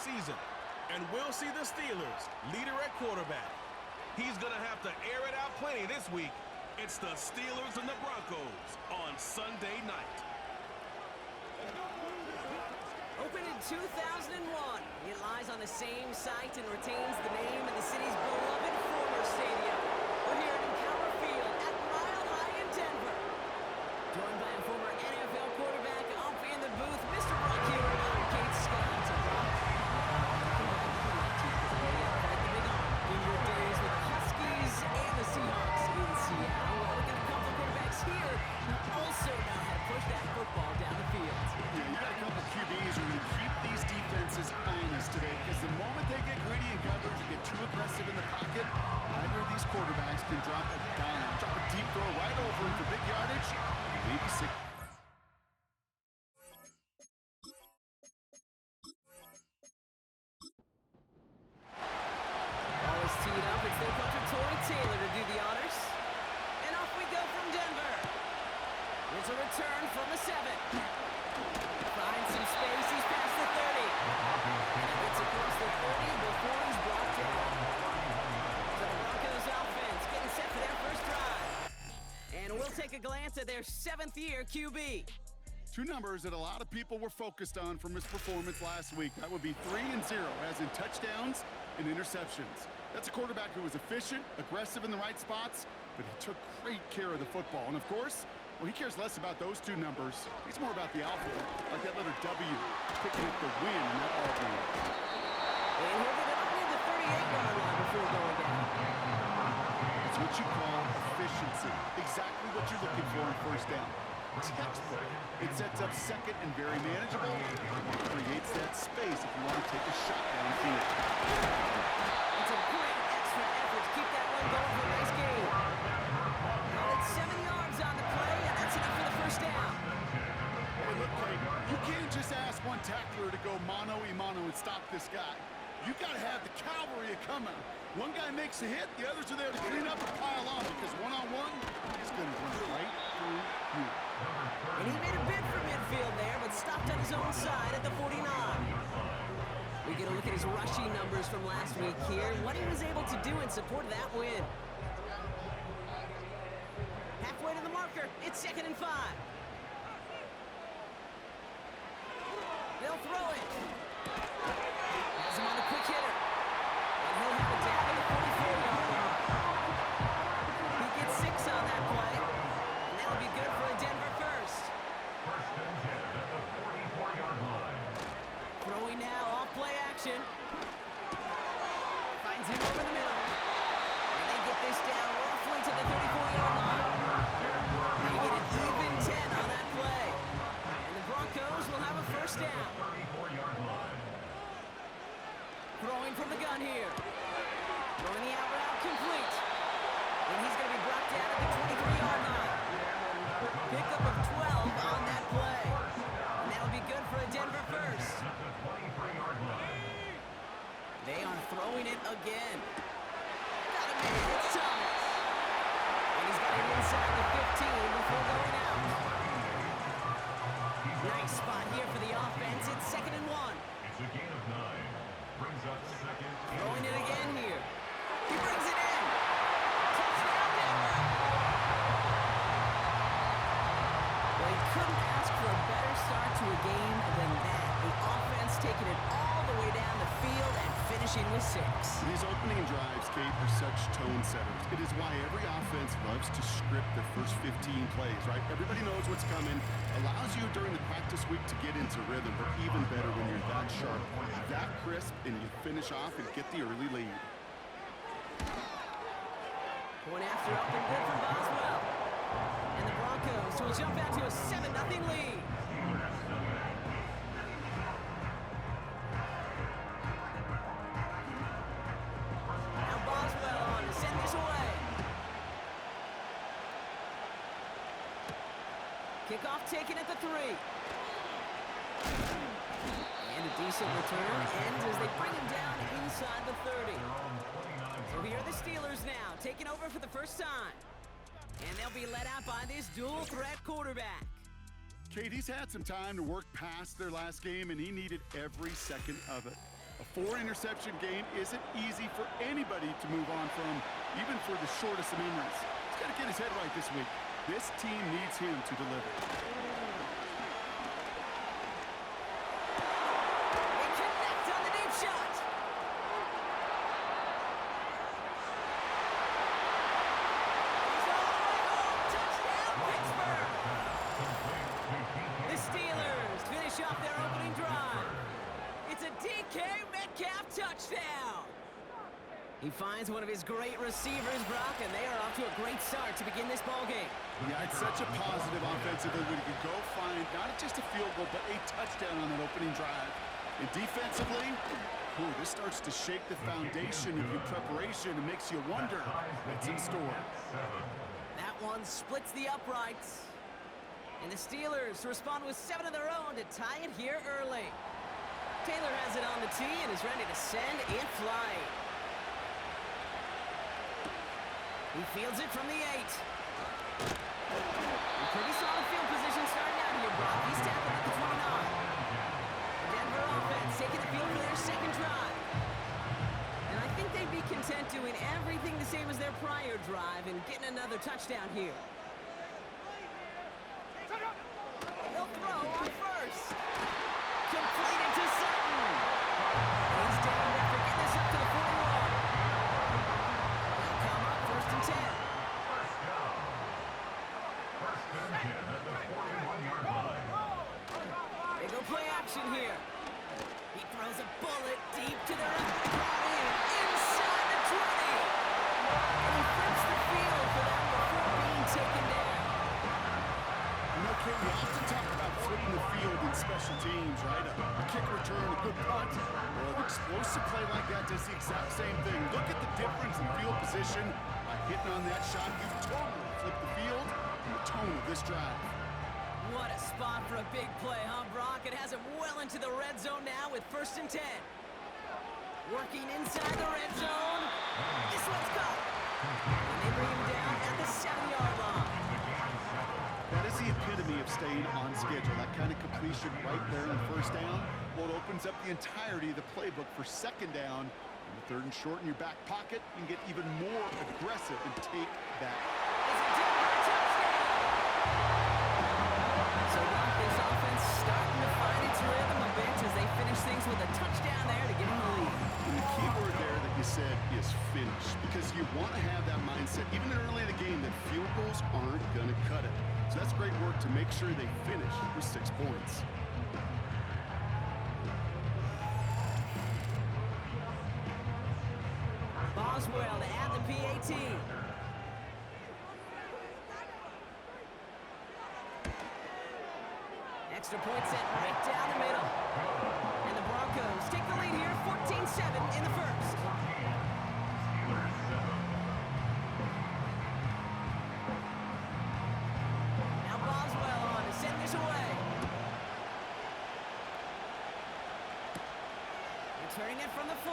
season. And we'll see the Steelers leader at quarterback. He's going to have to air it out plenty this week. It's the Steelers and the Broncos on Sunday night. Opened in 2001, it lies on the same site and retains the name of the city's beloved former stadium. We're here at Encounter Field at Mile High in Denver. Joined by a former NFL quarterback off in the booth, Mr. Brock here and I'm Kate Scott. In your days with the Huskies and the Seahawks in Seattle. Well, we got a couple of quarterbacks here who also know how to push that football down the field. Yeah, you got a couple QBs who are going to keep these defenses honest today, because the moment they get greedy in coverage and get too aggressive in the pocket, either of these quarterbacks can drop a dime, drop a deep throw right over him for big yardage, maybe 6. Taylor to do the honors. And off we go from Denver. There's a return from the 7. Finds some space. He's past the 30. And he gets across the 30 before he's brought down. So the Broncos offense getting set for their first drive. And we'll take a glance at their 7th-year QB. Two numbers that a lot of people were focused on from his performance last week. That would be 3 and 0, as in touchdowns and interceptions. That's a quarterback who was efficient, aggressive in the right spots, but he took great care of the football. And of course, well, he cares less about those two numbers. He's more about the alphabet, like that letter W, picking up the win in that ball game. And he'll get it up near the 38-yard line before going down. It's what you call efficiency. Exactly what you're looking for in first down. Textbook. It sets up second and very manageable. It creates that space if you want to take a shot downfield. It's a great extra effort to keep that one going for a nice gain. Call it 7 yards on the play, and that's enough for the first down. Hey, look, Craig, you can't just ask one tackler to go mano-a-mano and stop this guy. You got to have the cavalry coming. One guy makes a hit, the others are there to clean up and pile on, because one-on-one, he's going to run right through you. And he made a bid for midfield there, but stopped on his own side at the 49. We get a look at his rushing numbers from last week here, what he was able to do in support of that win. Halfway to the marker, it's 2nd and 5. They'll throw it. Has him on the quick hitter. And he'll have it down to the 44-yard line. He gets 6 on that play. And that'll be good for a Denver first. First and 10 at the 44-yard line. Throwing now, off play action. Finds him over the middle. And they get this down roughly to the 34-yard line. They get an even 10 on that play. And the Broncos will have a first down. 34-yard line. Throwing from the gun here. Throwing the out route complete. And he's going to be brought down at the 23-yard line. Pickup of 12 on that play. And that'll be good for a Denver first. They are throwing it again. Got a man, it's Thomas. And he's got it inside the 15 before going out. Nice spot here for the offense. It's 2nd and 1. It's a gain of 9. Brings up 2nd. Throwing it again here. He brings it in. Touchdown, Denver. Well, he couldn't ask for a better start to a game than that. The offense taking it all the way down the field and finishing with 6. These opening drives, Kate, are such tone setters. It is why every offense loves to script their first 15 plays, right? Everybody knows what's coming. Allows you during the practice week to get into rhythm, but even better when you're that sharp, that crisp, and you finish off and get the early lead. Point after up and good from Boswell. And the Broncos will jump out to a 7-0 lead. Now Boswell on to send this away. Kickoff taken at the 3. And a decent return ends as they bring him down inside the 30. So here are the Steelers now, taking over for the first time. And they'll be led out by this dual-threat quarterback. Kate, he's had some time to work past their last game, and he needed every second of it. A 4-interception game isn't easy for anybody to move on from, even for the shortest of memories. He's got to get his head right this week. This team needs him to deliver. They connect on the deep shot. He's all the way home. Touchdown, Pittsburgh. The Steelers finish off their opening drive. It's a DK Metcalf touchdown. He finds one of his great receivers, Brock, and they are off to a great start to begin this ballgame. Yeah, it's such a positive offensively when you can go find not just a field goal, but a touchdown on that opening drive. And defensively, this starts to shake the foundation of your preparation and makes you wonder what's in store. That one splits the uprights. And the Steelers respond with 7 of their own to tie it here early. Taylor has it on the tee and is ready to send it flying. He fields it from the 8. Pretty solid field position starting out here, Brock. He's tackled at the 29. The Denver offense taking the field for their second drive. And I think they'd be content doing everything the same as their prior drive and getting another touchdown here. He'll throw on first. Completed to Sutton. He's down after getting this up to the 41. They'll come up 1st and 10. At the 41-yard line. They go play action here. He throws a bullet deep to the right. Caught inside the 20. And he flips the field for them before being taken down. You know, Ken, we often talk about flipping the field in special teams, right? A kick return, a good punt. Well, an explosive play like that does the exact same thing. Look at the difference in field position. By hitting on that shot, you've totally flipped the field and the tone of this drive. What a spot for a big play, huh, Brock? It has him well into the red zone now with 1st and 10. Working inside the red zone. This one's caught. And they bring him down at the 7-yard line. That is the epitome of staying on schedule. That kind of completion right there on 1st down. Well, it opens up the entirety of the playbook for 2nd down. And the 3rd and short in your back pocket, you can get even more aggressive and take that. It's a Denver touchdown. So Brock, this offense starting to find its rhythm a bit as they finish things with a touchdown there to get them the lead. And the key word there that you said is finish, because you want to have that mindset, even early in the game, that field goals aren't going to cut it. So that's great work to make sure they finish with 6 points. Boswell to add the PAT. Extra point set right down the middle. And the Broncos take the lead here, 14-7 in the first. Now Boswell on to send this away. Returning it from the 4.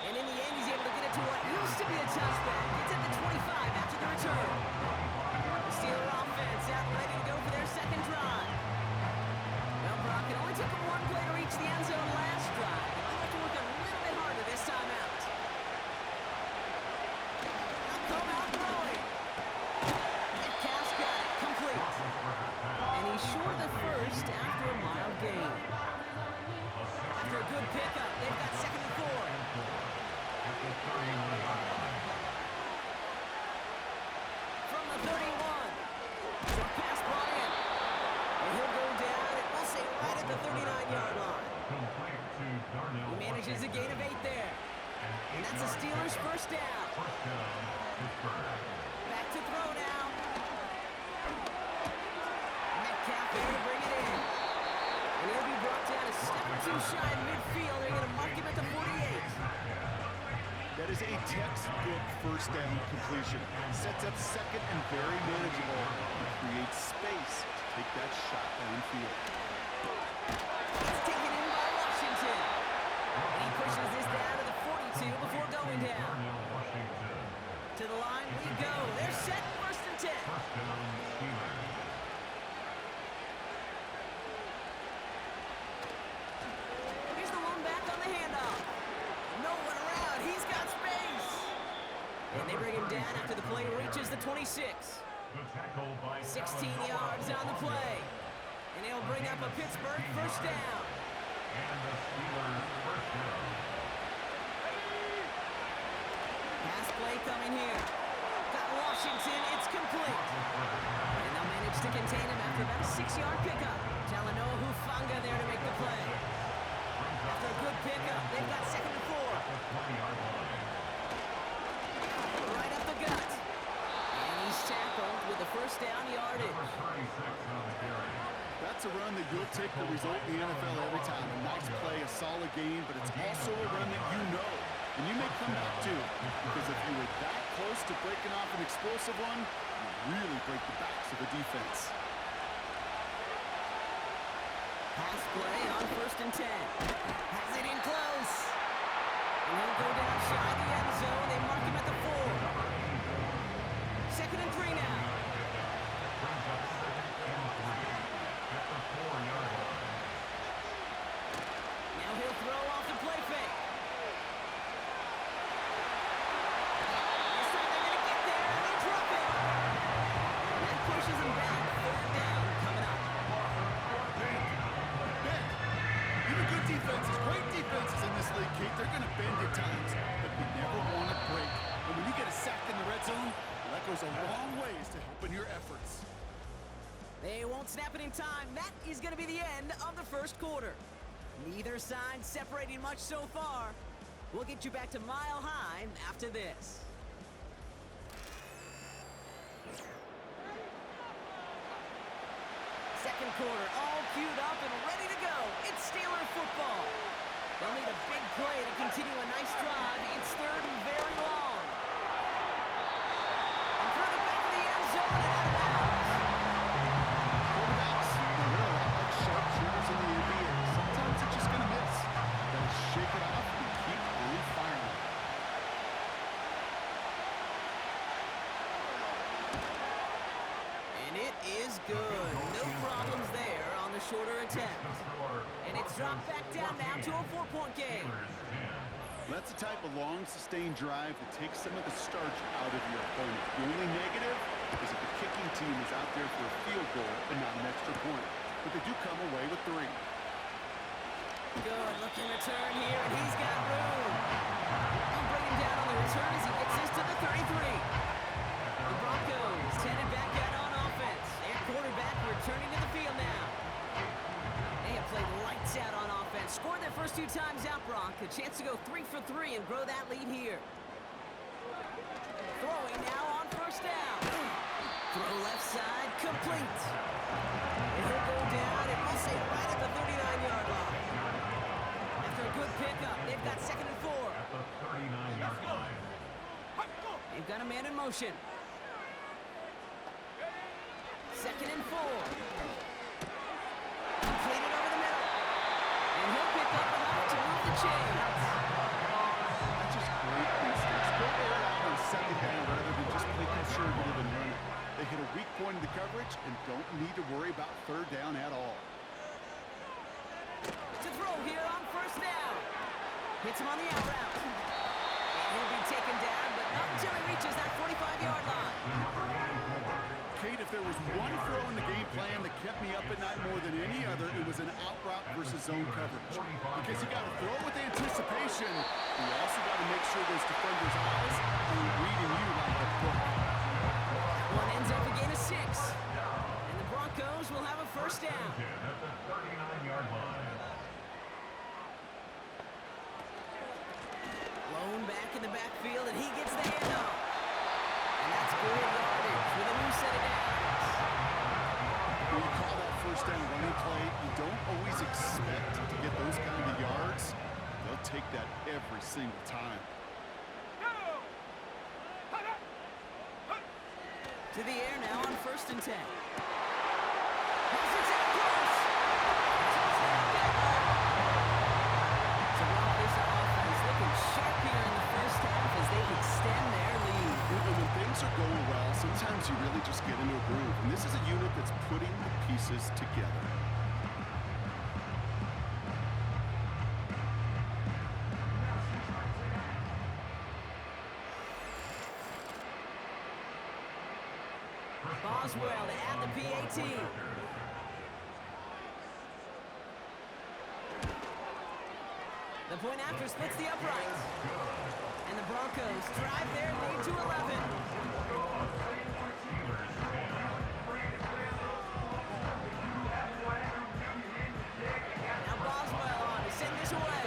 And in the end, he's able to get it to what used to be a touchback. It's at the 25 after the return. The Steeler offense out ready to go for their second drive. Well, Brock, it only took them 1 play to reach the end zone last drive. They might have to work a little bit harder this time out. They'll come out throwing. Metcalf's got it, complete. And he's short the first after a mild gain. After a good pickup, they've got 2nd and 4. From the 31. Short pass brought in. And he'll go down, and we'll say right at the 39-yard line. He manages a gain of 8 there. And that's the Steelers' 1st down. Back to throw now. Metcalf there to bring it in. And he'll be brought down a step or 2 shy of midfield. They're going to mark him at the 48. That is a textbook 1st down completion. Sets up 2nd and very manageable and creates space to take that shot downfield. It's taken in by Washington. And he pushes this down to the 42 before going down. To the line we go. They're set 1st and 10. bring him down after the play reaches the 26. The tackle by 16 yards on the play. And he'll bring up a Pittsburgh first down. And the Steelers first down. Pass play coming here. Got Washington, it's complete. And they'll manage to contain him after about a 6-yard pickup. Talanoa Hufanga there to make the play. After a good pickup, they've got 2nd and 4. Right up the gut. And he's tackled with the first down yardage. That's a run that you'll take the result in the NFL every time. A nice play, a solid game, but it's also a run that you know. And you may come back to, because if you were that close to breaking off an explosive one, you really break the backs of the defense. Pass play on 1st and 10. Has it in close. And he'll go down shy of the end zone. They mark him at the 4. 2nd and 3 now. Now he'll throw off the play fake. This time they're going to get there and they drop it. And that pushes him back. 3rd down coming up. Bend. Even good defenses, great defenses in this league, Kate, they're going to bend at times, but you never want to break. And when you get a sack in the red zone, that goes a long ways to helping your efforts. They won't snap it in time. That is going to be the end of the first quarter. Neither side separating much so far. We'll get you back to Mile High after this. Second quarter, all queued up and ready to go. It's Steeler football. They'll need a big play to continue a nice drive. It's 3rd and very long. And through the back of the end zone and out of bounds. Quarterbacks, they're a lot like sharpshooters in the NBA. Sometimes it's just going to miss. Gotta shake it off and keep refiring. And it is good. No problems there on the shorter attempt. And it's dropped back down now to a 4-point game. That's the type of long, sustained drive that takes some of the starch out of your opponent. The only negative is if the kicking team is out there for a field goal and not an extra point. But they do come away with 3. Good looking return here, and he's got room. He'll bring him down on the return as he gets this to the 33. The Broncos headed back out on offense. Their quarterback returning to the field now. They have played lights out on offense. Scored their first 2 times out, Bronc. A chance to go 3 for 3 and grow that lead here. Throwing now on 1st down. Throw left side, complete. And he'll go down and we'll say right at the 39-yard line. After a good pickup, they've got 2nd and 4. At the 39-yard line. They've got a man in motion. 2nd and 4. Completed over the middle. And he'll pick up enough to move the chains. That's just great instincts. Go air out on 2nd down rather than just play conservative and run it. They hit a weak point in the coverage and don't need to worry about 3rd down at all. To throw here on 1st down. Hits him on the out route. And he'll be taken down, but not until he reaches that 45-yard line. Kate, if there was one throw in the game plan that kept me up at night more than any other, it was an out route versus zone coverage. Because you got to throw with anticipation, you also got to make sure those defenders' eyes are reading you like a book. One ends up a gain of 6. And the Broncos will have a 1st down. At the 39-yard line. Lone back in the backfield, and he gets the handoff. And that's good yardage with a new set of downs. When you call that 1st down running play, you don't always expect to get those kind of yards. They'll take that every single time. To the air now on 1st and 10. Passes it close. So now this offense looking sharp here in the first half as they extend their lead. When things are going well, sometimes you really just get into a groove. And this is a unit that's putting the pieces together. Boswell to add the PAT. The point after splits the uprights. And the Broncos drive their lead to 11. Now Boswell on to send this away.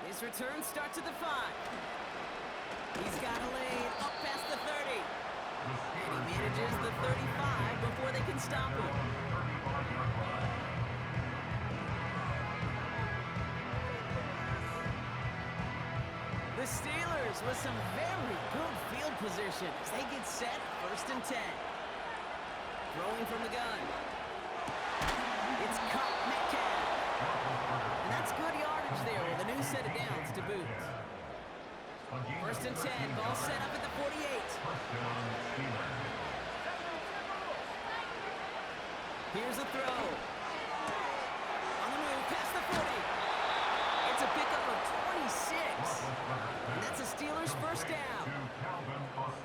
His return starts at the 5. He's got a lane up past the 30. And he manages the 35 before they can stop him. The Steelers with some very good field position as they get set 1st and 10. Throwing from the gun. It's cut Metcalf. And that's good yardage there with a new set of downs to boot. 1st and 10, ball set up at the 48. Here's a throw. On the move, past the 40. It's a pickup of 26. And that's a Steelers first down.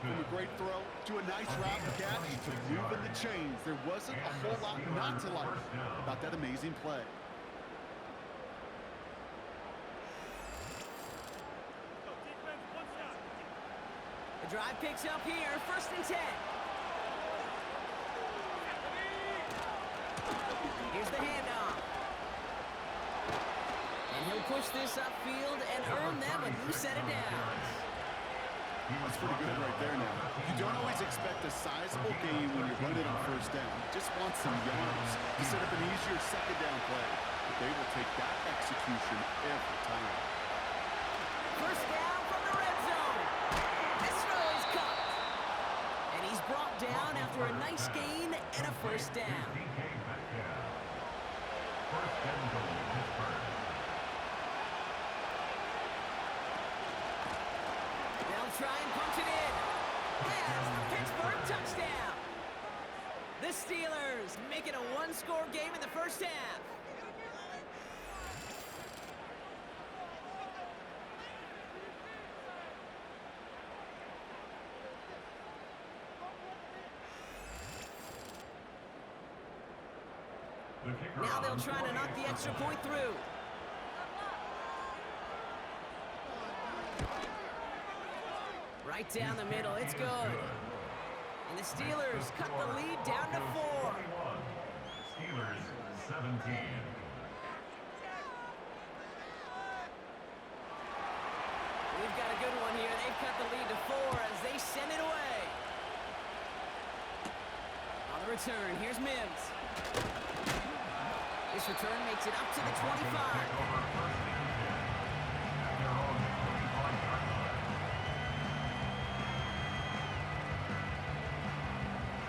From a great throw to a nice route and catch to moving the chains. There wasn't a whole lot not to like about that amazing play. The drive picks up here, 1st and 10. Here's the handoff. And he'll push this upfield and earn them a new set of downs. That's pretty good right there now. You don't always expect a sizable gain when you're running on 1st down. You just want some yards to set up an easier 2nd down play. But they will take that execution every time. 1st down from the red zone. This throw is caught. And he's brought down after a nice gain and a 1st down. They'll try and punch it in. Yes, the Pittsburgh touchdown. The Steelers make it a one-score game in the 1st half. Now they'll try to knock the extra point through. Right down the middle, it's good. And the Steelers cut the lead down to 4. Steelers 17. We've got a good one here. They've cut the lead to 4 as they send it away. On the return, here's Mims. This return makes it up to the 25.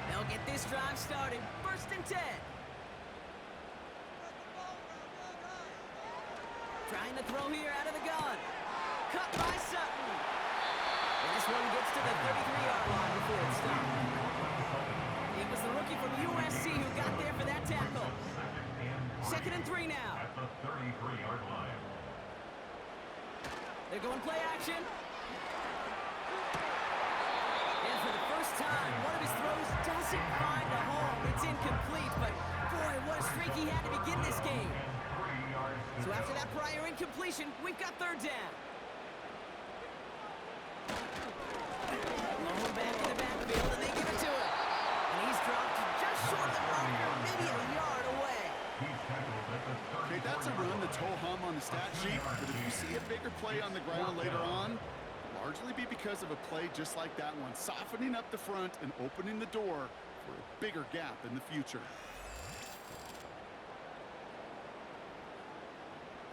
They'll get this drive started. 1st and 10. Trying to throw here out of the gun. Cut by Sutton. And this one gets to the 33-yard line before it's stopped. It was the rookie from USC who got there for that tackle. 2nd and 3 now. At the 33-yard line. They're going play action. And for the first time, one of his throws doesn't find a home. It's incomplete, but boy, what a streak he had to begin this game. So after that prior incompletion, we've got 3rd down. Long back in the backfield, and they give it to him. And he's dropped just short of the marker, maybe a yard away. Okay, that's a run that's ho-hum on the stat sheet, but if you see a bigger play on the ground later on, largely be because of a play just like that one, softening up the front and opening the door for a bigger gap in the future.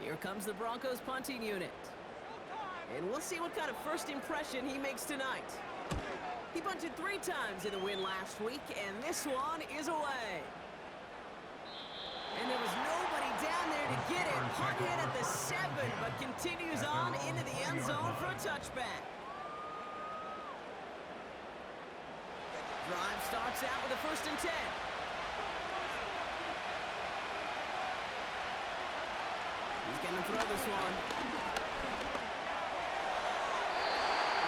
Here comes the Broncos punting unit. And we'll see what kind of first impression he makes tonight. He punted 3 times in the win last week, and this one is away. And there was nobody down there to get it. Punt hit at the 7, but continues on into the end zone for a touchback. Drive starts out with a 1st and 10. He's going to throw this one.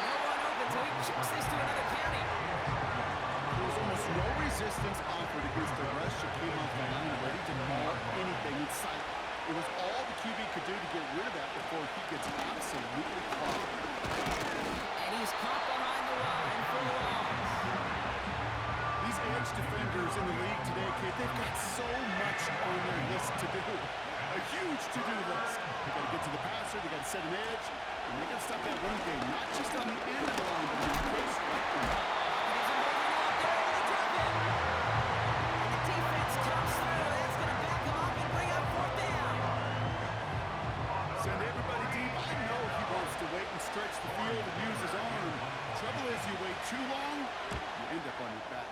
No one open to so he chucks this to another county. There was almost no resistance offered against the rush that came off the line ready to maul anything in sight. It was all the QB could do to get rid of that before he gets absolutely clogged. And he's caught behind the line for a loss. These edge defenders in the league today, kid, they've got so much on their list to do. A huge to-do list. They got to get to the passer, they got to set an edge, and they got to stop that run game, not just on the end of the line, but in the case right there. The defense comes through. That's going to back him up and bring up fourth down. Send everybody deep. I know he wants to wait and stretch the field and use his arm. Trouble is, you wait too long, you end up on your back.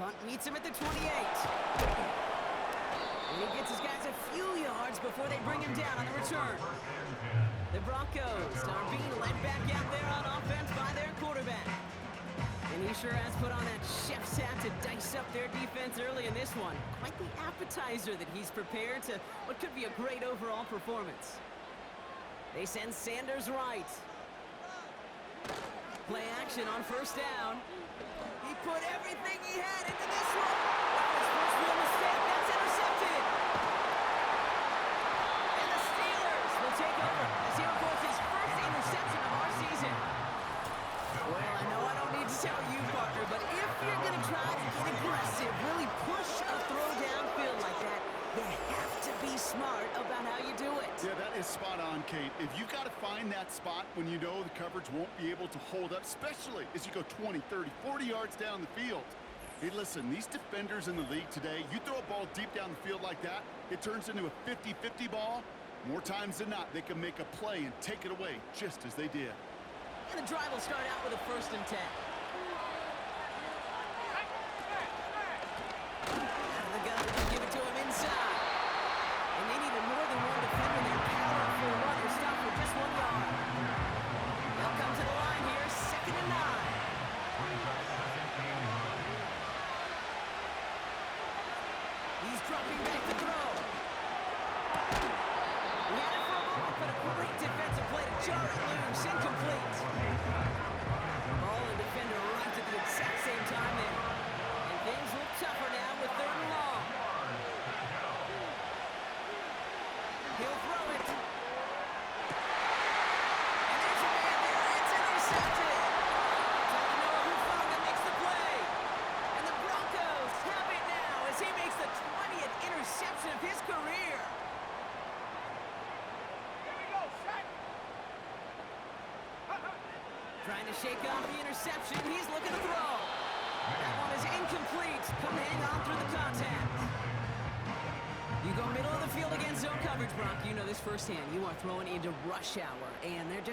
Punt meets him at the 28. And he gets his guys a few yards before they bring him down on the return. The Broncos are being led back out there on offense by their quarterback. And he sure has put on that chef's hat to dice up their defense early in this one. Quite the appetizer that he's prepared to what could be a great overall performance. They send Sanders right. Play action on first down. He put everything he had into this one. His first real mistake, that's intercepted. And the Steelers will take over as he records his first interception of our season. Well, I know I don't need to tell you, partner, but if you're going to try to get aggressive, really push a throw downfield like that, you have to be smart about how you do it. Yeah, that is spot on, Kate. If you got to find that spot when you know the coverage won't be able to hold up, especially as you go 20, 30, 40 yards down the field. Hey, listen, these defenders in the league today, you throw a ball deep down the field like that, it turns into a 50-50 ball. More times than not, they can make a play and take it away just as they did. And the drive will start out with a 1st and 10. Out of the gun, they'll give it to him inside. And they needed more than one defender. Their powerful runner stopped for just 1 yard. They'll come to the line here, 2nd and 9. He's dropping back to throw. He had it for a moment, but a great defensive play to jar it loose, incomplete. Ball and defender arrived at the exact same time there. And things look tougher now with 3rd and long. He'll throw it. And there's a man there. It's intercepted. Noah Hufanga makes the play. And the Broncos have it now as he makes the 20th interception of his career. Trying to shake off the interception. He's looking to throw. That one is incomplete. Come hang on through the contact. You go middle of the field against zone coverage, Brock. You know this firsthand. You are throwing into rush hour. And there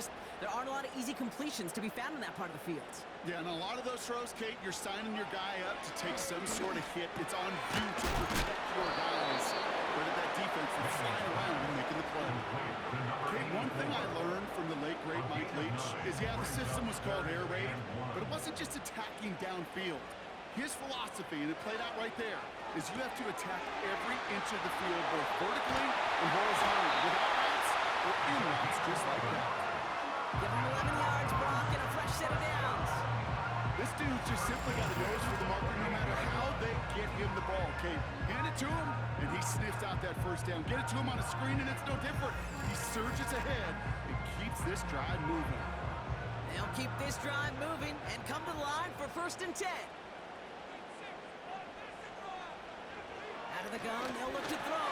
aren't a lot of easy completions to be found in that part of the field. Yeah, and a lot of those throws, Kate, you're signing your guy up to take some sort of hit. It's on you to protect your guys. But that defense is flying around and making the play. Kate, one thing I learned from the late, great Mike Leach is, yeah, the system was called air raid, but it wasn't just attacking downfield. His philosophy, and it played out right there, is you have to attack every inch of the field, both vertically and horizontally, with out routes or in routes, just like that. Give him 11 yards, Brock, and a fresh set of downs. This dude just simply got a nose for the marker no matter how they get him the ball, Kate. Hand it to him, and he sniffs out that first down. Get it to him on a screen, and it's no different. He surges ahead and keeps this drive moving. They'll keep this drive moving and come to the line for 1st and 10. Out of the gun, they'll look to throw.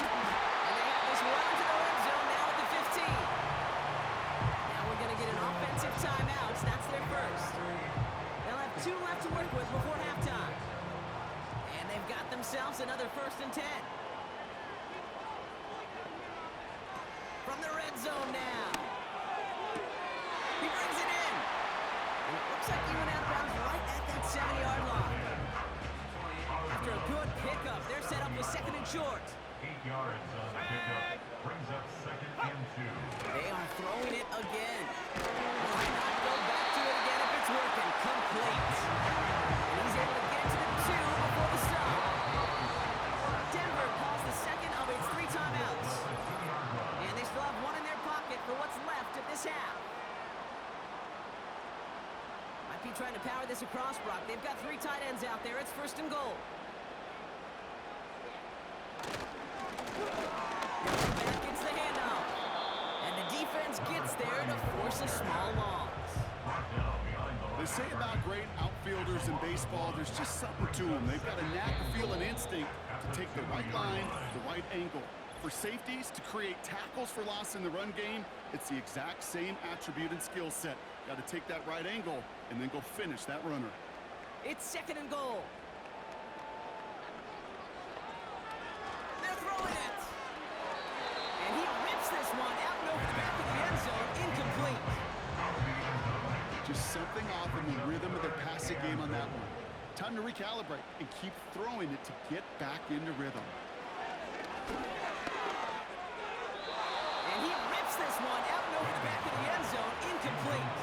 And they have this run to the red zone now at the 15. Now we're going to get an offensive timeout. That's their first. They'll have 2 left to work with before halftime. And they've got themselves another 1st and 10. From the red zone now. He brings it in. And it looks like he went out of bounds right at that 7-yard line. After a good pickup, they're set up with 2nd and short. 8 yards on the pickup. Brings up 2nd and 2. They are throwing it again. Why not go back to it again if it's working? Complete. And he's able to get to the 2 before the stop. Denver calls the second of its 3 timeouts. And they still have 1 in their pocket for what's left to power this across, Brock. They've got 3 tight ends out there. It's 1st and goal. Back gets the handoff. And the defense gets there to force a small loss. They say about great outfielders in baseball, there's just something to them. They've got a knack, feel, and instinct to take the right line, the right angle. For safeties, to create tackles for loss in the run game, it's the exact same attribute and skill set. Got to take that right angle and then go finish that runner. It's 2nd and goal. They're throwing it. And he rips this one out and over the back of the end zone, incomplete. Just something off in the rhythm of their passing game on that one. Time to recalibrate and keep throwing it to get back into rhythm. And he rips this one out and over the back of the end zone, incomplete.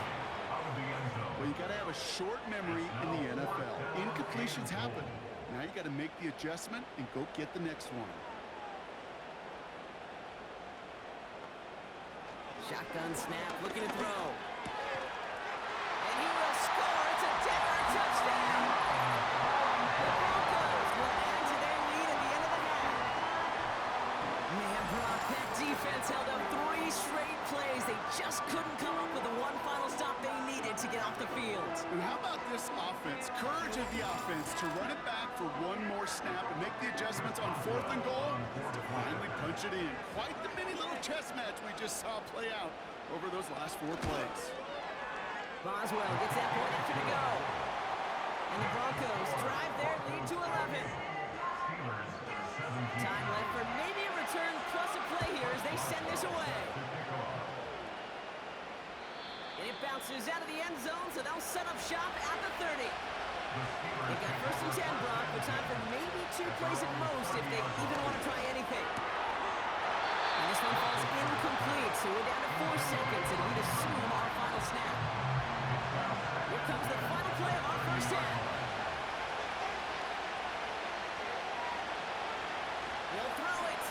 Well, you got to have a short memory in the NFL. Incompletions happen. Now you got to make the adjustment and go get the next one. Shotgun snap, looking to throw. And he will score. It's a Denver touchdown. The Broncos will add to their lead at the end of the half. Man, Brock, that defense held up 3 straight plays. They just couldn't come up with the one final stop they needed to get off the field. And how about this offense? Courage of the offense to run it back for one more snap and make the adjustments on 4th and goal to finally punch it in. Quite the mini little chess match we just saw play out over those last 4 plays. Boswell gets that point after to go. And the Broncos drive their lead to 11. Time left for maybe a return plus a play here as they send this away. And it bounces out of the end zone, so they'll set up shop at the 30. They got 1st and 10, Brock, with time for maybe 2 plays at most if they even want to try anything. And this one falls incomplete, so we're down to 4 seconds, and we'd assume our final snap. Here comes the final play of our first half. He'll throw it.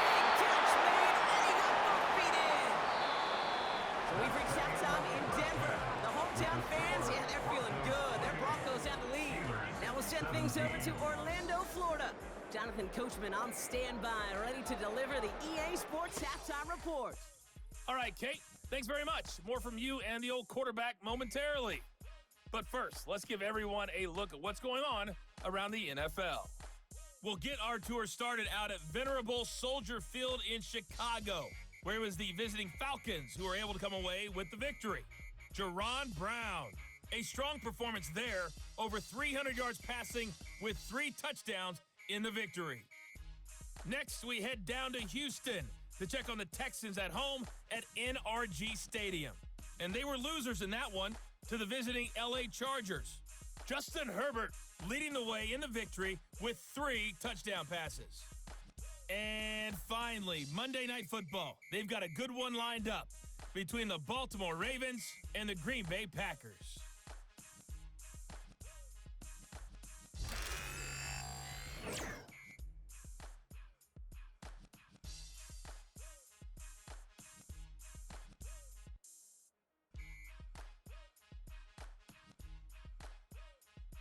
Big catch made, and he got both feet in. So we've reached halftime in Denver. The hometown fans, yeah, they're feeling good. Their Broncos have the lead. Now we'll send things over to Orlando, Florida. Jonathan Coachman on standby, ready to deliver the EA Sports Halftime Report. All right, Kate, thanks very much. More from you and the old quarterback momentarily. But first, let's give everyone a look at what's going on around the NFL. We'll get our tour started out at Venerable Soldier Field in Chicago, where it was the visiting Falcons who were able to come away with the victory. Jerron Brown, a strong performance there, over 300 yards passing with 3 touchdowns in the victory. Next, we head down to Houston to check on the Texans at home at NRG Stadium. And they were losers in that one to the visiting LA Chargers. Justin Herbert leading the way in the victory with 3 touchdown passes. And finally, Monday Night Football. They've got a good one lined up between the Baltimore Ravens and the Green Bay Packers.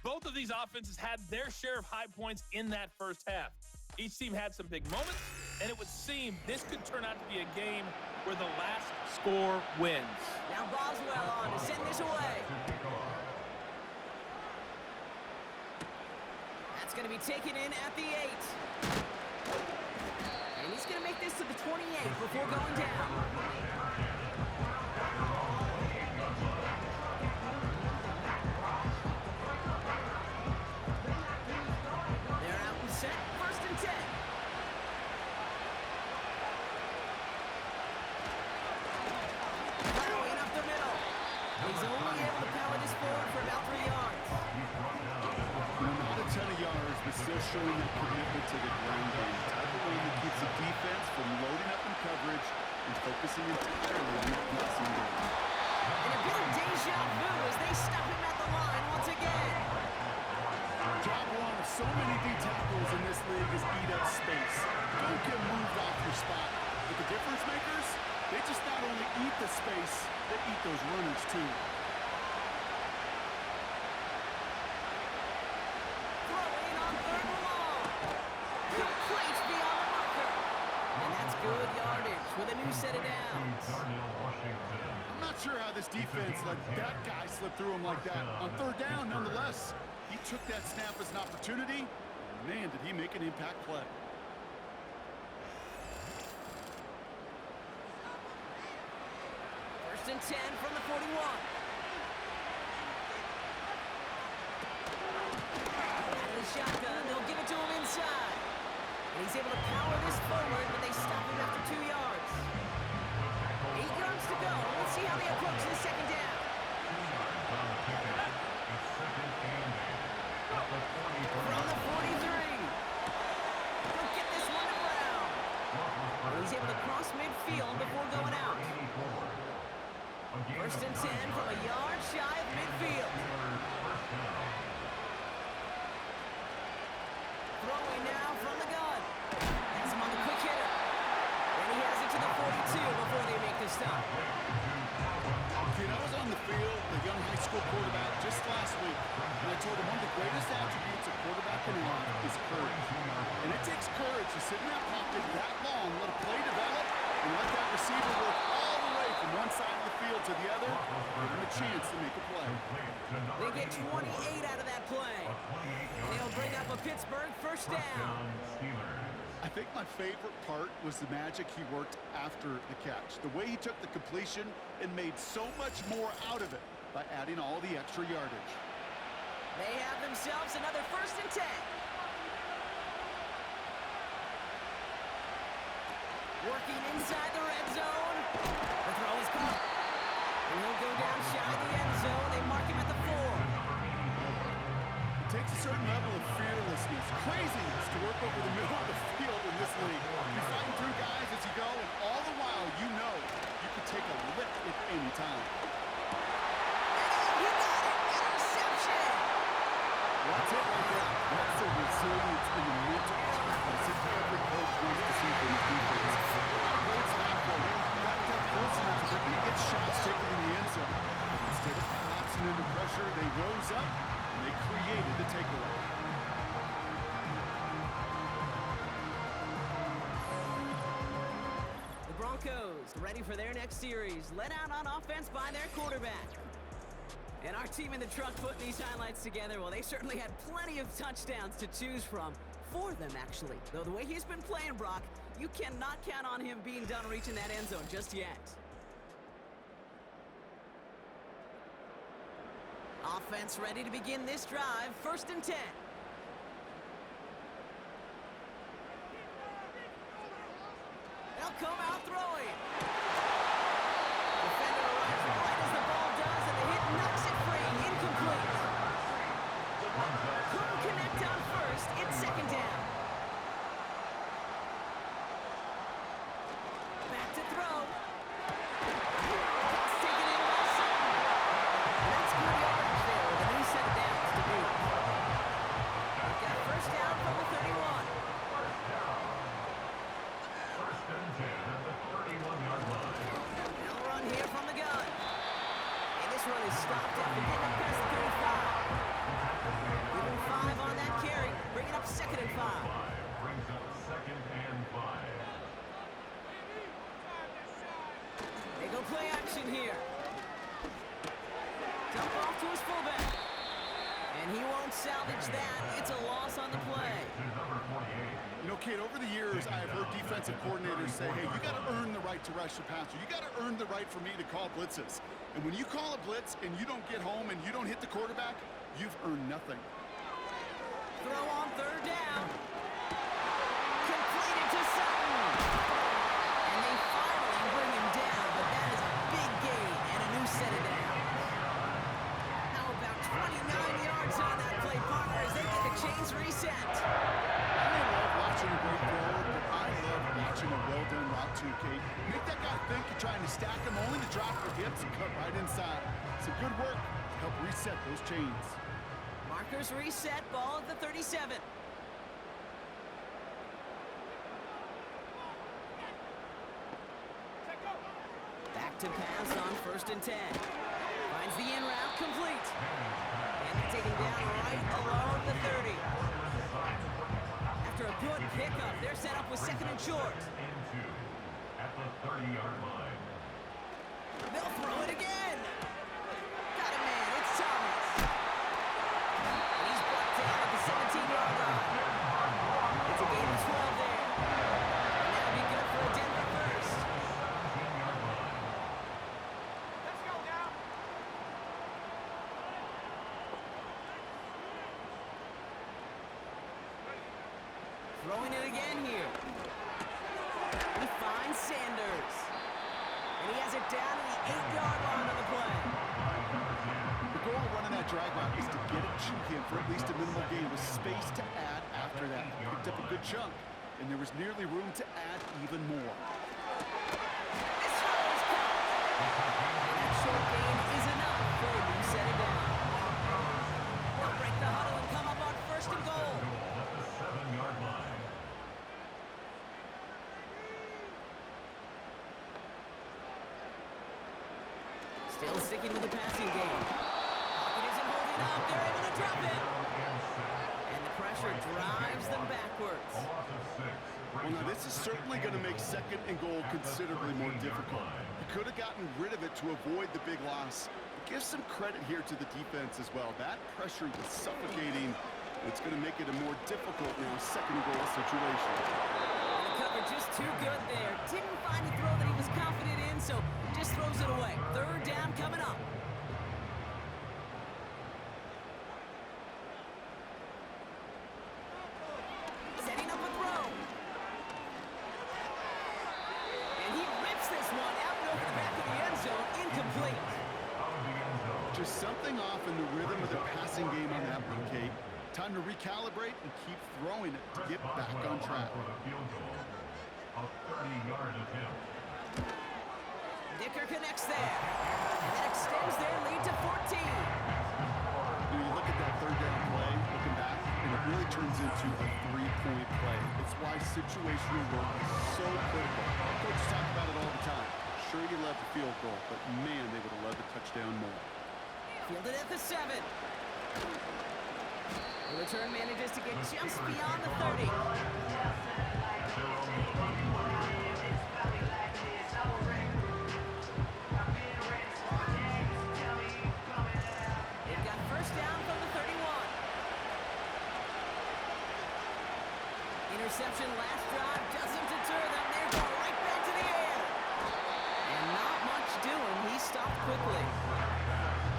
Both of these offenses had their share of high points in that first half. Each team had some big moments, and it would seem this could turn out to be a game where the last score wins. Now Boswell on to send this away. That's going to be taken in at the 8. And he's going to make this to the 28 before going down. They're out and set, 1st and 10. Throwing up the middle. He's only able to power this forward for about 3 yards. Not a ton of yards, but still showing that commitment to the ground game. The type of way that keeps the defense from loading up in coverage and focusing entirely on the passing game. And a bit of deja vu as they stop him at the line once again. Job one of so many D tackles in this league is eat up space. Don't get moved off your spot. But the difference makers, they just not only eat the space, runners, too. Throwing on third and long. Complete beyond the marker. And that's good yardage with a new set of downs. Darnell Washington. I'm not sure how this defense let that guy slip through him like that. On third down, nonetheless, he took that snap as an opportunity. Man, did he make an impact play. First and 10 from the 41. Out of the shotgun, they'll give it to him inside. And he's able to power this forward, but they stop him after 2 yards. 8 yards to go. Let's see how they approach the second down. From the 43. He'll get this one to Brown. And he's able to cross midfield before going out. First and 10 from a yard shy of midfield. Throwing now from the gun. Has him on the quick hitter. And he has it to the 42 before they make the stop. Kid, I was on the field, the young high school quarterback, just last week, and I told him one of the greatest attributes of quarterback in life is courage. And it takes courage to sit in that pocket that long, let a play develop, and let that receiver work all the way from one side of the field to the other, give him a chance to make a play. They get 28 out of that play. And they'll bring up a Pittsburgh first down. I think my favorite part was the magic he worked after the catch. The way he took the completion and made so much more out of it by adding all the extra yardage. They have themselves another first and 10. Working inside the red zone. The throw is caught. And he'll go down shy of the end zone. They mark him at the 4. It takes a certain level of fearlessness, craziness to work over the middle of the field in this league. You're fighting through guys as you go, and all the while you know you can take a lick at any time. He got it! Interception! That's it right there. That's the resilience and the mental toughness that every coach wants to see from his defense. Great stop for him. Got that close enough that he gets shots taken in the end zone. But instead of collapsing under pressure, they rose up and they created the takeaway. The Broncos ready for their next series, led out on offense by their quarterback. And our team in the truck putting these highlights together, well, they certainly had plenty of touchdowns to choose from. For them, actually. Though the way he's been playing, Brock, you cannot count on him being done reaching that end zone just yet. Offense ready to begin this drive. First and 10. They'll come out throwing. Defender arrives right as the ball does, and the hit knocks it free. Incomplete. Couldn't connect on first. It's second down. Back to throw. Pass taken in by Sutton. That's good yardage there with a new set of downs to boot. We've got first down from the 31. First and 10 at the 31-yard line. They'll run here from the gun. And this one is stopped after getting up past the 35. Give him 5 on that carry. Bring it up second and 5. Brings up second and 5. They go play action here. Dump off to his fullback. And he won't salvage that. It's a loss on the play. To number 48. You know, kid, over the years, I have heard defensive coordinators say, hey, you got to earn the right to rush the passer. You got to earn the right for me to call blitzes. And when you call a blitz and you don't get home and you don't hit the quarterback, you've earned nothing. Throw on third down. Completed to Sutton. And they finally bring him down, but that is a big gain and a new set of downs. How about 29 yards on that play, partner, as they get the chains reset. I love watching a great throw, but I love watching a well-done route too, Kate. Make that guy think you're trying to stack him only to drop your hips and cut right inside. Some good work to help reset those chains. Markers reset, ball at the 37. Back to pass on first and 10. They're set up with second and short. Second and 2 at the 30-yard line. They'll throw it again. Got a man. It's Thomas. And he's brought down at the 17-yard line. It's a gain of 12 there. And that'll be good for a Denver first. 17-yard line. Let's go now. Throwing it again here. He finds Sanders. And he has it down to the 8-yard line on the play. The goal of running that drag route is to get it to him for at least a minimal gain with space to add after that. He picked up a good chunk, and there was nearly room to add even more. This one is caught. And that short gain is enough for a new set it down. They'll break the huddle and come up on first and goal. At the 7-yard line. Still sticking with the passing game. Pocket isn't holding up. They're able to drop it. And the pressure drives them backwards. A loss of 6. Well, now this is certainly going to make second and goal considerably more difficult. He could have gotten rid of it to avoid the big loss. Give some credit here to the defense as well. That pressure was suffocating. It's going to make it a more difficult now second goal situation. The cover just too good there. Didn't find a throw that he was confident in, so just throws it away. Third down coming up. Setting up a throw. And he rips this one out and over the back of the end zone. Incomplete. Just something off in the rhythm of the passing game on that one, Kate. Time to recalibrate and keep throwing it to get back on track. For the field goal. A 30-yard attempt. Dicker connects there. And that extends their lead to 14. You look at that third down play, looking back, and it really turns into a three-point play. It's why situational work is so critical. Coaches talk about it all the time. Sure, you love the field goal, but man, they would have loved the touchdown more. Fielded at the 7. The return manages to get just beyond the 30. They've got first down from the 31. Interception last drive doesn't deter them. They're going right back to the air. And not much doing. He stopped quickly.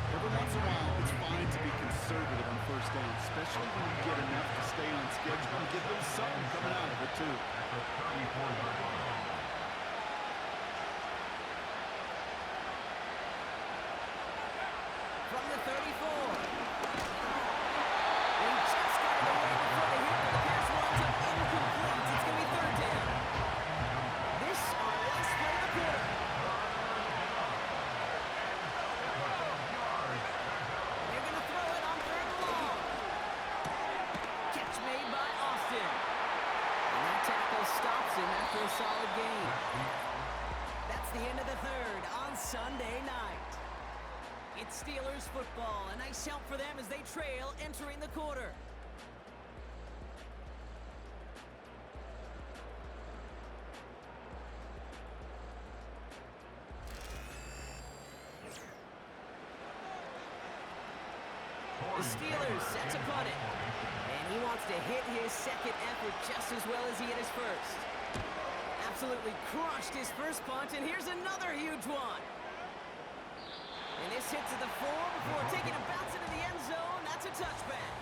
Every once in a while, it's fine to be conservative on first down, especially when you get enough to stay on schedule and get a little something coming out of it, too. At the 34-yard line. From the 34. They just got it away before they hit, but the pass winds up incomplete. It's going to be third down. This our last play of the quarter. They're going to throw it on third and long. Catch made by Austin. And that tackle stops him after a solid gain. That's the end of the third on Sunday night. It's Steelers football. A nice help for them as they trail entering the quarter. The Steelers set to punt it. And he wants to hit his second effort just as well as he hit his first. Absolutely crushed his first punt, and here's another huge one. And this hits at the 4 before taking a bounce into the end zone. That's a touchback.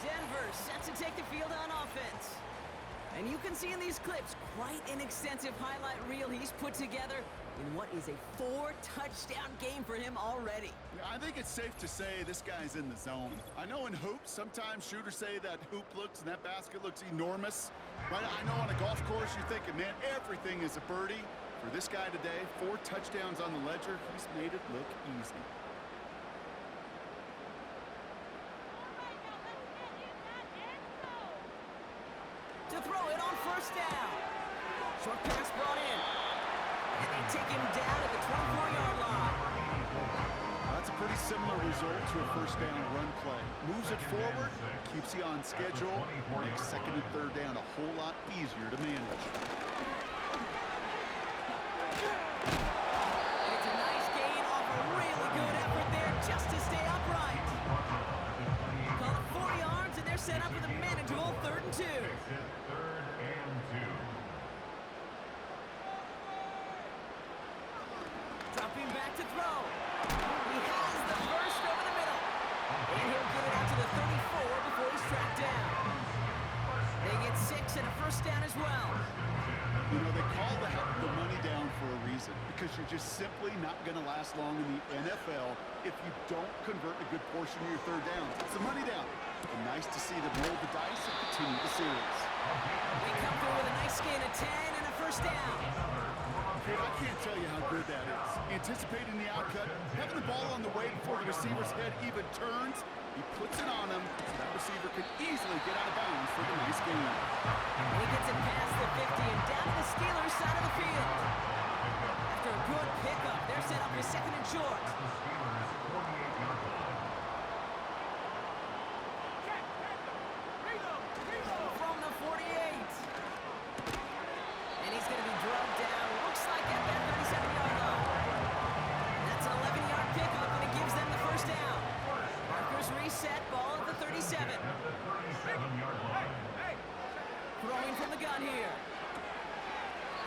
Denver set to take the field on offense. And you can see in these clips quite an extensive highlight reel he's put together in what is a 4-touchdown game for him already. Yeah, I think it's safe to say this guy's in the zone. I know in hoops, sometimes shooters say that hoop looks and that basket looks enormous. Right? I know on a golf course you're thinking, man, everything is a birdie. For this guy today, 4 touchdowns on the ledger, he's made it look easy. To throw it on first down. Short pass brought in. And they take him down at the 24-yard line. That's a pretty similar result to a first down run play. Moves it forward, keeps you on schedule, makes second and third down a whole lot easier to manage. It's a nice gain off a really good effort there just to stay upright. Call it 4 yards, and they're set up with a manageable 3rd and 2. Third and 2. Dropping back to throw. He has the first over the middle. And he'll get it out to the 34 before he's tracked down. They get 6 and a first down as well. You know, they call the money down for a reason, because you're just simply not going to last long in the NFL if you don't convert a good portion of your third downs. It's the money down. And nice to see them roll the dice and continue the series. They come through with a nice gain of 10 and a first down. Hey, I can't tell you how good that is. Anticipating the outcut, having the ball on the way before the receiver's head even turns, he puts it on him so that receiver can easily get out of bounds for the nice gain. He gets it past the 50 and down to the Steelers' side of the field. After a good pickup, they're set up for 2nd and short. From the 48. And he's going to be drugged down. Looks like at that 37-yard line. That's an 11-yard pickup, and it gives them the first down. Markers reset, ball at the 37. Throwing from the gun here.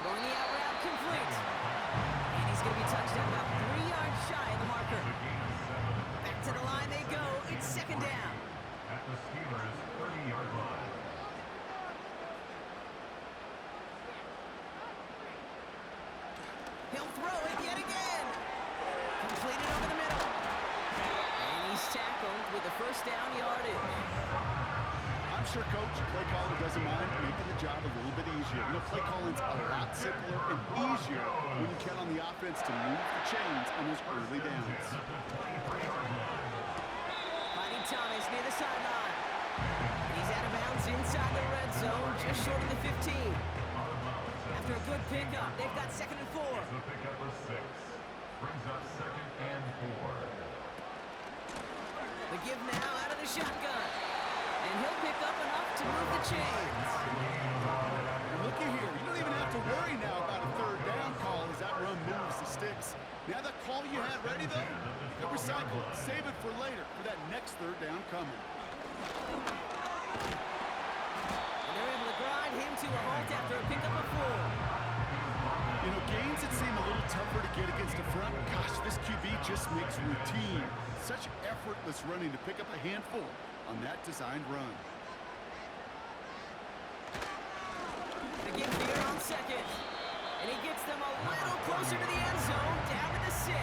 Throwing the out route complete. And he's going to be touched down about 3 yards shy of the marker. Back to the line they go. It's 2nd down. At the Steelers' 30-yard line. He'll throw it yet again. Completed over the middle. And he's tackled with the first down yardage. I'm sure Coach, play caller doesn't mind making the job a little bit easier. You know, play calling's a lot simpler and easier when you count on the offense to move the chains on those early downs. Finding Thomas near the sideline. He's out of bounds inside the red zone, just short of the 15. After a good pickup, they've got 2nd and 4. The pickup of 6. Brings up 2nd and 4. The give now out of the shotgun. And he'll pick up enough to move the chains. Looky here, you don't even have to worry now about a third down call as that run moves the sticks. Now that call you had ready, though, you can recycle it, save it for later, for that next third down coming. And they're able to grind him to a halt after a pickup of 4. You know, gains that seem a little tougher to get against the front, gosh, this QB just makes routine. Such effortless running to pick up a handful on that designed run. The give here on 2nd. And he gets them a little closer to the end zone, down to the 6.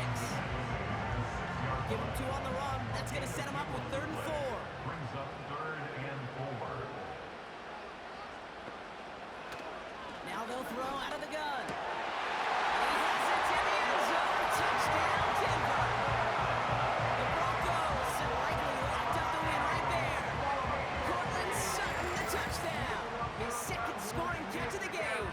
Give him 2 on the run. That's going to set him up with 3rd and 4. Brings up 3rd and 4. Now they'll throw out of the gun. And he has it to the end zone. Touchdown, Denver. The Broncos have likely locked up the win right there. Cortland Sutton, the touchdown. His 2nd scoring catch of the game.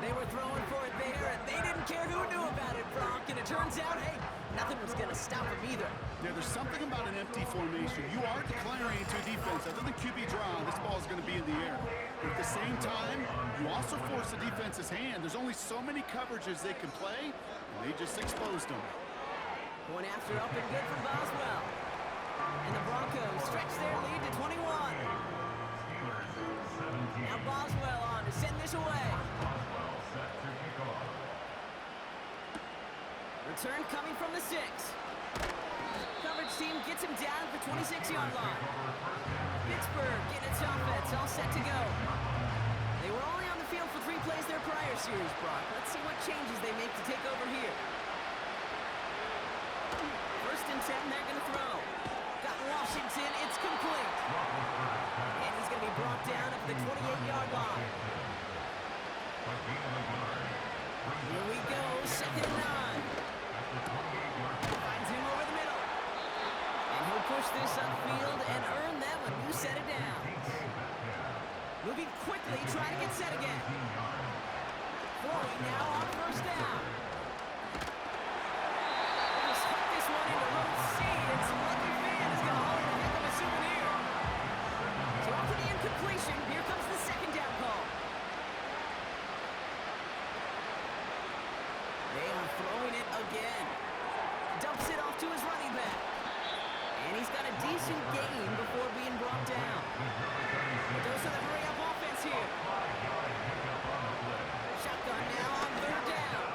They were throwing for it there, and they didn't care who knew about it, Bronk. And it turns out, hey, nothing was going to stop him either. Yeah, there's something about an empty formation. You are declaring to a defense, other than QB draw, this ball is going to be in the air. But at the same time, you also force the defense's hand. There's only so many coverages they can play, and they just exposed them. Going after up and good from Boswell. And the Broncos stretch their lead to 21. Steelers 17. Now Boswell on to send this away. Boswell set to kick off. Return coming from the 6. Coverage team gets him down at the 26-yard line. Pittsburgh getting its offense all set to go. They were only on the field for 3 plays their prior series, Brock. Let's see what changes they make to take over here. 1st and 10, they're going to throw. Got Washington, it's complete. And he's going to be brought down at the 28-yard line. Here we go, 2nd and 9. Finds him over the middle. And he'll push this upfield and earn them a new set of downs. Moving quickly, trying to get set again. Throwing now on 1st down. Just hook this one into row decent gain before being brought down. But those are the hurry-up offense here. Shotgun now on third down.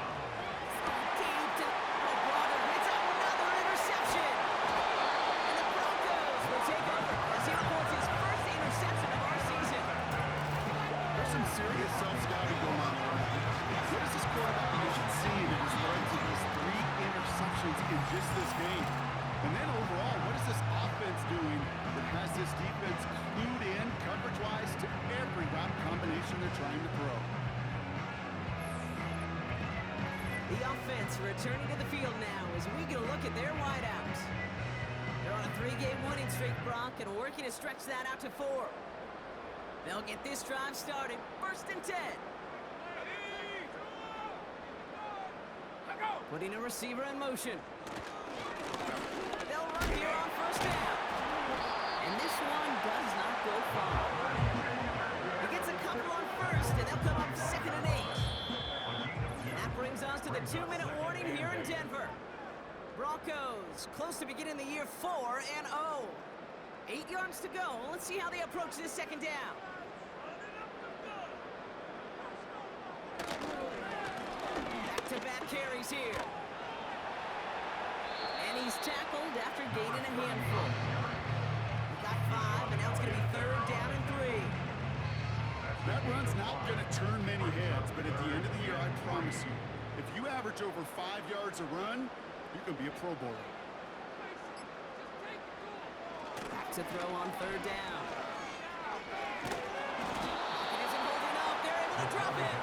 Deep to Water. It's another interception. And the Broncos will take over as he reports his first interception of our season. There's some serious self-scouting going on here. What is this quarterback position seeing in his throws of these 3 interceptions in just this game? And then overall, what is this offense doing that has this defense clued in coverage-wise to every route combination they're trying to throw? The offense returning to the field now as we get a look at their wideouts. They're on a 3-game winning streak, Brock, and working to stretch that out to 4. They'll get this drive started. 1st and 10. Putting a receiver in motion. They'll run here on 1st down. And this one does not go far. He gets a couple on 1st, and they'll come up 2nd and 8. That brings us to the 2-minute warning here in Denver. Broncos close to beginning the year 4-0. 8 yards to go. Let's see how they approach this 2nd down. Back-to-back carries here. And he's tackled after gaining a handful. He got 5, and now it's going to be 3rd down and 3. That run's not going to turn many heads, but at the end of the year, I promise you, if you average over 5 yards a run, you're going to be a Pro Bowler. Back to throw on 3rd down. He isn't holding up. They're able to drop it.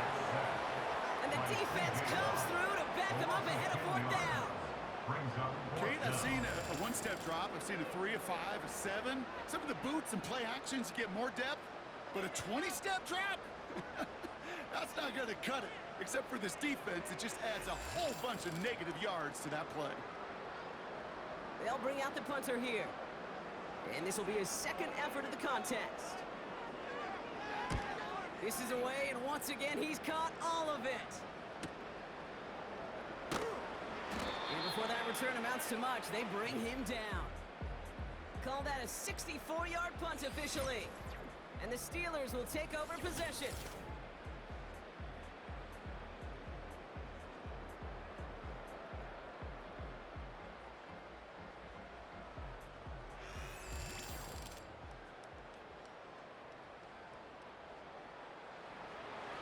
And the defense comes through to back them up ahead of 4th down. Kate, I've seen a 1-step drop. I've seen a 3, a 5, a 7. Some of the boots and play actions get more depth, but a 20-step drop? That's not going to cut it. Except for this defense, it just adds a whole bunch of negative yards to that play. They'll bring out the punter here. And this will be his 2nd effort of the contest. This is away, and once again, he's caught all of it. And before that return amounts to much, they bring him down. Call that a 64-yard punt officially. And the Steelers will take over possession.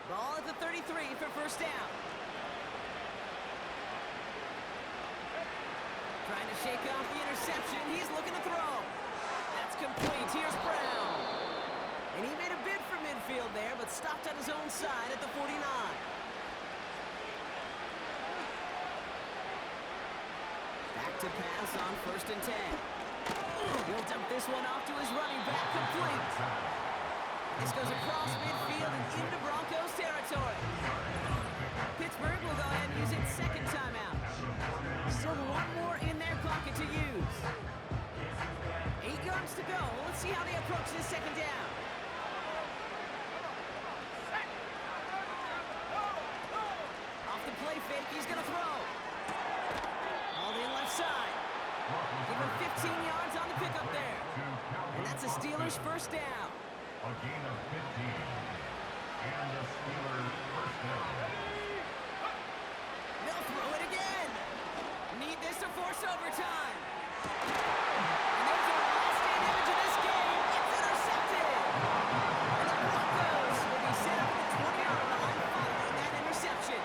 Ball at the 33 for 1st down. Trying to shake off the interception. He's looking to throw. That's complete. Here's Brown. And he made a bid for midfield there, but stopped on his own side at the 49. Back to pass on 1st and 10. He'll dump this one off to his running back, complete. This goes across midfield and into Broncos territory. Pittsburgh will go ahead and use its 2nd timeout. Still 1 more in their pocket to use. 8 yards to go. Let's see how they approach this 2nd down. Off the play fake, he's going to throw. All in left side. Give him 15 yards on the pickup there. And that's a Steelers 1st down. A gain of 15. And the Steelers 1st down. They'll throw it again. Need this to force overtime. And there's our last-stand image of this game. It's intercepted. And the Broncos will be set up at the 20-yard line following that interception.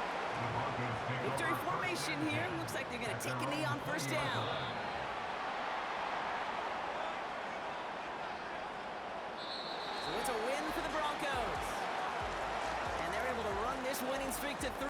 Victory formation here. Looks like they're going to take a knee on 1st down. So it's a win for the Broncos. And they're able to run this winning streak to 3.